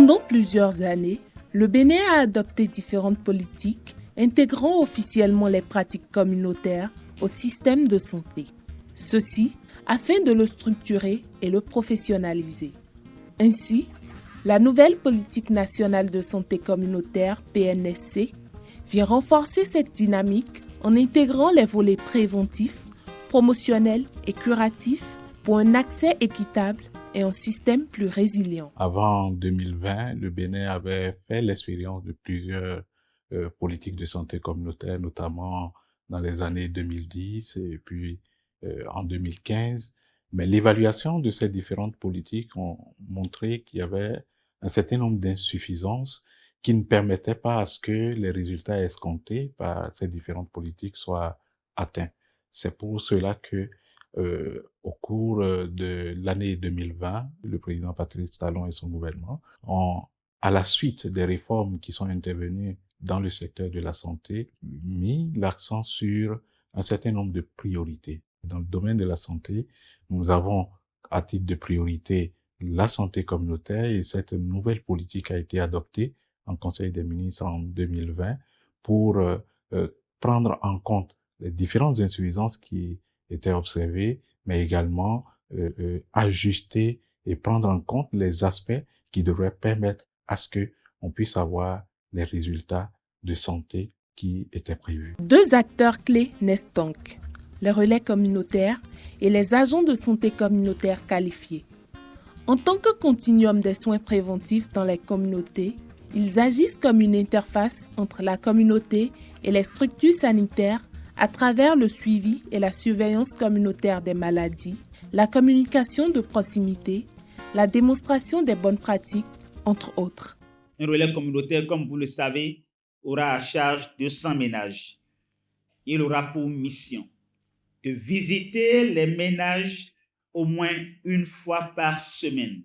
Pendant plusieurs années, le Bénin a adopté différentes politiques intégrant officiellement les pratiques communautaires au système de santé. Ceci afin de le structurer et le professionnaliser. Ainsi, la nouvelle politique nationale de santé communautaire PNSC vient renforcer cette dynamique en intégrant les volets préventifs, promotionnels et curatifs pour un accès équitable et un système plus résilient. Avant 2020, le Bénin avait fait l'expérience de plusieurs politiques de santé communautaire, notamment dans les années 2010 et puis en 2015. Mais l'évaluation de ces différentes politiques ont montré qu'il y avait un certain nombre d'insuffisances qui ne permettaient pas à ce que les résultats escomptés par ces différentes politiques soient atteints. C'est pour cela que au cours de l'année 2020, le président Patrice Talon et son gouvernement ont, à la suite des réformes qui sont intervenues dans le secteur de la santé, mis l'accent sur un certain nombre de priorités. Dans le domaine de la santé, nous avons à titre de priorité la santé communautaire et cette nouvelle politique a été adoptée en Conseil des ministres en 2020 pour prendre en compte les différentes insuffisances qui étaient observées, mais également ajuster et prendre en compte les aspects qui devraient permettre à ce que on puisse avoir les résultats de santé qui étaient prévus. Deux acteurs clés naissent donc, les relais communautaires et les agents de santé communautaire qualifiés. En tant que continuum des soins préventifs dans les communautés, ils agissent comme une interface entre la communauté et les structures sanitaires à travers le suivi et la surveillance communautaire des maladies, la communication de proximité, la démonstration des bonnes pratiques, entre autres. Un relais communautaire, comme vous le savez, aura à charge 200 ménages. Il aura pour mission de visiter les ménages au moins une fois par semaine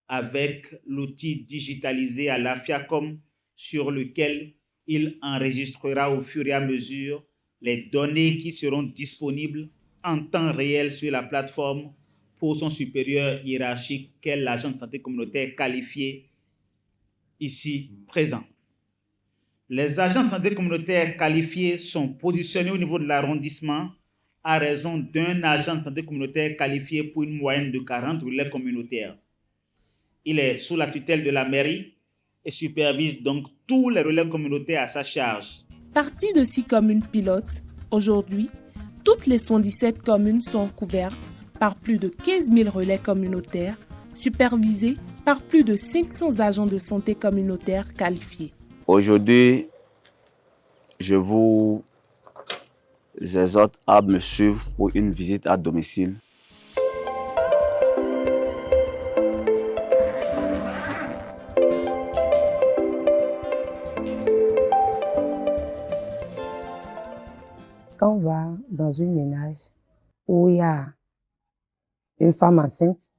avec l'outil digitalisé à l'Afiacom sur lequel il enregistrera au fur et à mesure les données qui seront disponibles en temps réel sur la plateforme pour son supérieur hiérarchique qu'est l'agent de santé communautaire qualifié ici présent. Les agents de santé communautaire qualifiés sont positionnés au niveau de l'arrondissement à raison d'un agent de santé communautaire qualifié pour une moyenne de 40 relais communautaires. Il est sous la tutelle de la mairie et supervise donc tous les relais communautaires à sa charge. Parti de 6 communes pilotes, aujourd'hui, toutes les 77 communes sont couvertes par plus de 15 000 relais communautaires, supervisés par plus de 500 agents de santé communautaire qualifiés. Aujourd'hui, je vous exhorte à me suivre pour une visite à domicile. Quand on va dans une ménage où il y a une femme enceinte,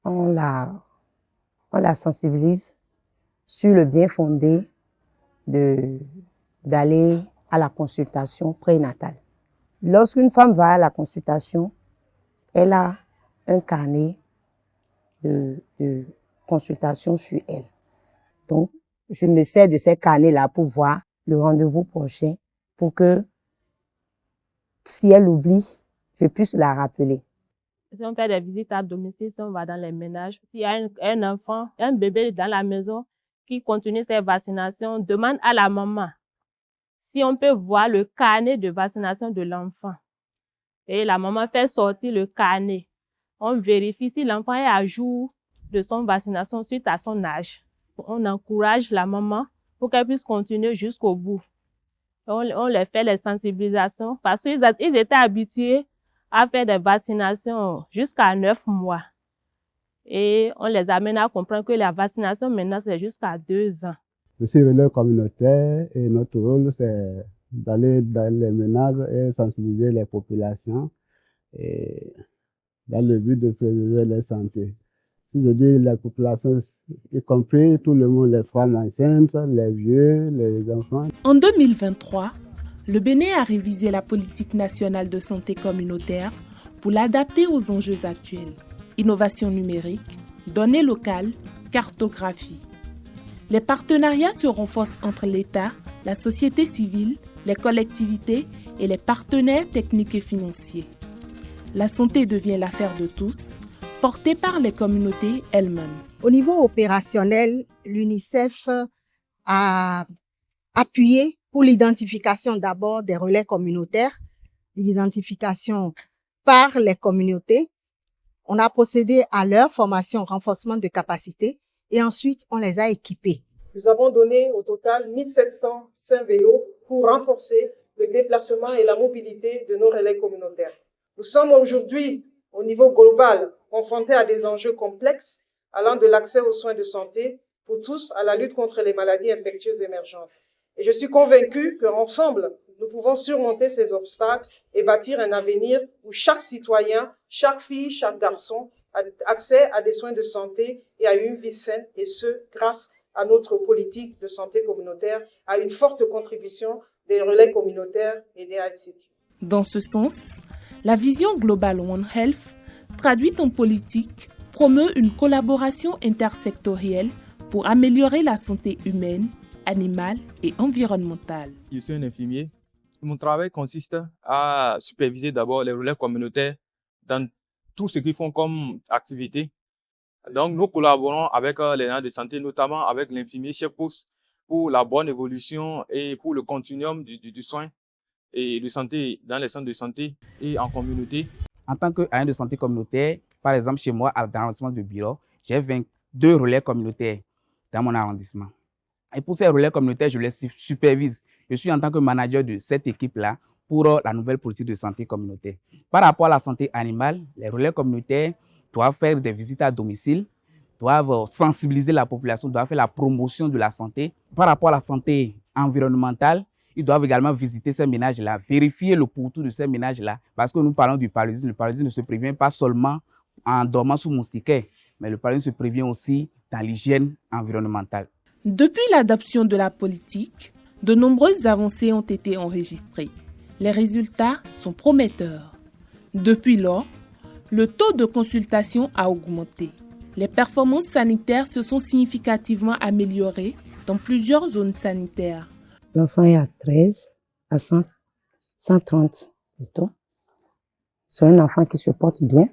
on la sensibilise sur le bien fondé d'aller à la consultation prénatale. Lorsqu'une femme va à la consultation, elle a un carnet de consultation sur elle. Donc, je me sers de ces carnets-là pour voir le rendez-vous prochain pour que, si elle oublie, je puisse la rappeler. Si on fait des visites à domicile, si on va dans les ménages, s'il y a un enfant, un bébé dans la maison qui continue ses vaccinations, demande à la maman si on peut voir le carnet de vaccination de l'enfant. Et la maman fait sortir le carnet. On vérifie si l'enfant est à jour de son vaccination suite à son âge. On encourage la maman pour qu'elle puisse continuer jusqu'au bout. On les fait les sensibilisations parce qu'ils étaient habitués à faire des vaccinations jusqu'à 9 mois. Et on les amène à comprendre que la vaccination maintenant c'est jusqu'à 2 ans. Je suis relais communautaire et notre rôle c'est d'aller dans les ménages et sensibiliser les populations et dans le but de préserver leur santé. Si je dis la population, y compris tout le monde, les femmes enceintes, les vieux, les enfants. En 2023, le Bénin a révisé la politique nationale de santé communautaire pour l'adapter aux enjeux actuels. Innovation numérique, données locales, cartographie. Les partenariats se renforcent entre l'État, la société civile, les collectivités et les partenaires techniques et financiers. La santé devient l'affaire de tous, portée par les communautés elles-mêmes. Au niveau opérationnel, l'UNICEF a appuyé pour l'identification d'abord des relais communautaires, l'identification par les communautés. On a procédé à leur formation, renforcement de capacité et ensuite on les a équipés. Nous avons donné au total 1705 vélos pour renforcer le déplacement et la mobilité de nos relais communautaires. Nous sommes aujourd'hui, au niveau global, confrontés à des enjeux complexes allant de l'accès aux soins de santé pour tous à la lutte contre les maladies infectieuses émergentes. Et je suis convaincue qu'ensemble, nous pouvons surmonter ces obstacles et bâtir un avenir où chaque citoyen, chaque fille, chaque garçon a accès à des soins de santé et à une vie saine, et ce, grâce à notre politique de santé communautaire, à une forte contribution des relais communautaires et des ICT. Dans ce sens, la vision Global One Health, traduite en politique, promeut une collaboration intersectorielle pour améliorer la santé humaine, animale et environnementale. Je suis un infirmier. Mon travail consiste à superviser d'abord les relais communautaires dans tout ce qu'ils font comme activité. Donc, nous collaborons avec les agents de santé, notamment avec l'infirmier chef poste pour la bonne évolution et pour le continuum du soin et de santé dans les centres de santé et en communauté. En tant qu'agent de santé communautaire, par exemple, chez moi, à l'arrondissement de Biro, j'ai 22 relais communautaires dans mon arrondissement. Et pour ces relais communautaires, je les supervise. Je suis en tant que manager de cette équipe-là pour la nouvelle politique de santé communautaire. Par rapport à la santé animale, les relais communautaires doivent faire des visites à domicile, doivent sensibiliser la population, doivent faire la promotion de la santé. Par rapport à la santé environnementale, ils doivent également visiter ces ménages-là, vérifier le pourtour de ces ménages-là, parce que nous parlons du paludisme. Le paludisme ne se prévient pas seulement en dormant sous moustiquaire, mais le paludisme se prévient aussi dans l'hygiène environnementale. Depuis l'adoption de la politique, de nombreuses avancées ont été enregistrées. Les résultats sont prometteurs. Depuis lors, le taux de consultation a augmenté. Les performances sanitaires se sont significativement améliorées dans plusieurs zones sanitaires. L'enfant est à 13, à 130 plutôt. C'est un enfant qui se porte bien.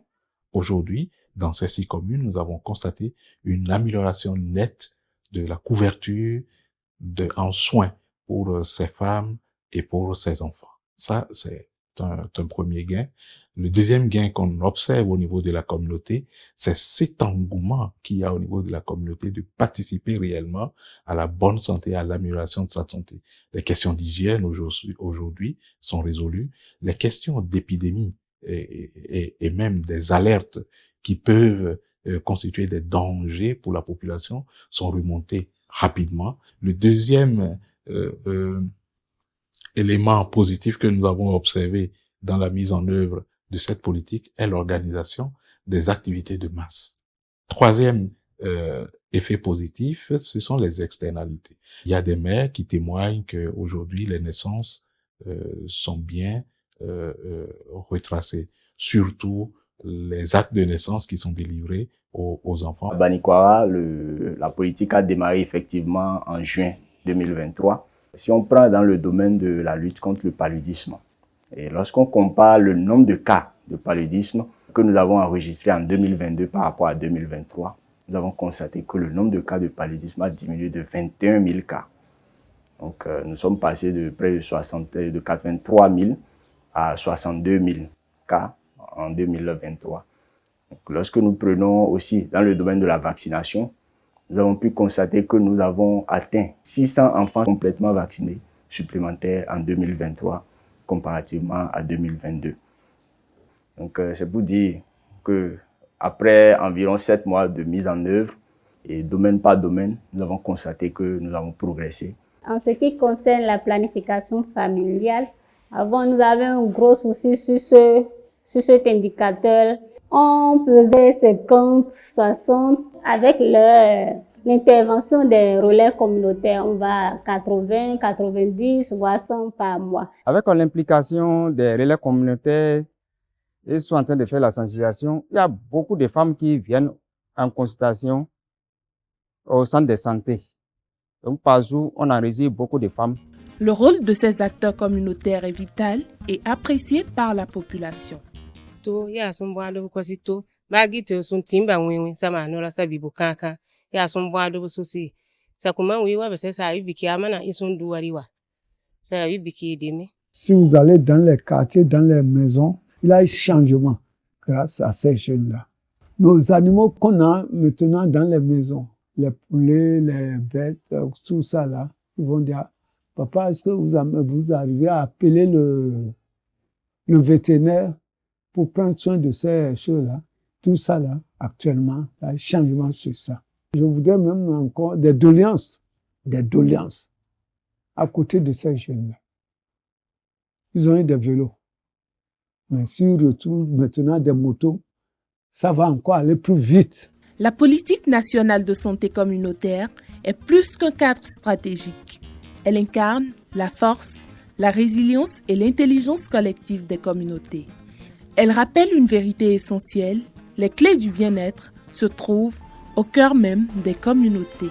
Aujourd'hui, dans ces 6 communes, nous avons constaté une amélioration nette de la couverture en soins pour ces femmes et pour ces enfants. Ça, c'est un premier gain. Le deuxième gain qu'on observe au niveau de la communauté, c'est cet engouement qu'il y a au niveau de la communauté de participer réellement à la bonne santé, à l'amélioration de sa santé. Les questions d'hygiène aujourd'hui sont résolues. Les questions d'épidémie et même des alertes qui peuvent constituer des dangers pour la population sont remontées rapidement. Le deuxième élément positif que nous avons observé dans la mise en œuvre de cette politique est l'organisation des activités de masse. Troisième effet positif, ce sont les externalités. Il y a des mères qui témoignent qu'aujourd'hui, les naissances sont bien retracées, surtout les actes de naissance qui sont délivrés aux enfants. À Banikwara, la politique a démarré effectivement en juin 2023. Si on prend dans le domaine de la lutte contre le paludisme, et lorsqu'on compare le nombre de cas de paludisme que nous avons enregistrés en 2022 par rapport à 2023, nous avons constaté que le nombre de cas de paludisme a diminué de 21 000 cas. Donc nous sommes passés de près de 83 000 à 62 000 cas en 2023. Donc, lorsque nous prenons aussi dans le domaine de la vaccination, nous avons pu constater que nous avons atteint 600 enfants complètement vaccinés supplémentaires en 2023 comparativement à 2022. Donc c'est pour dire que après environ 7 mois de mise en œuvre et domaine par domaine, nous avons constaté que nous avons progressé. En ce qui concerne la planification familiale, avant nous avions un gros souci sur cet indicateur. On faisait 50, 60. Avec l'intervention des relais communautaires, on va à 80, 90, voire 100 par mois. Avec l'implication des relais communautaires, ils sont en train de faire la sensibilisation. Il y a beaucoup de femmes qui viennent en consultation au centre de santé. Donc, partout, on enregistre beaucoup de femmes. Le rôle de ces acteurs communautaires est vital et apprécié par la population. Si vous allez dans les quartiers, dans les maisons, il y a un changement grâce à ces jeunes-là. Nos animaux qu'on a maintenant dans les maisons, les poulets, les bêtes, tout ça là, ils vont dire, papa, est-ce que vous arrivez à appeler le vétérinaire pour prendre soin de ces choses-là? Tout ça là, actuellement, il y a un changement sur ça. Je voudrais même encore des doléances à côté de ces jeunes-là. Ils ont eu des vélos. Mais si on retrouve maintenant des motos, ça va encore aller plus vite. La politique nationale de santé communautaire est plus qu'un cadre stratégique. Elle incarne la force, la résilience et l'intelligence collective des communautés. Elle rappelle une vérité essentielle, les clés du bien-être se trouvent au cœur même des communautés.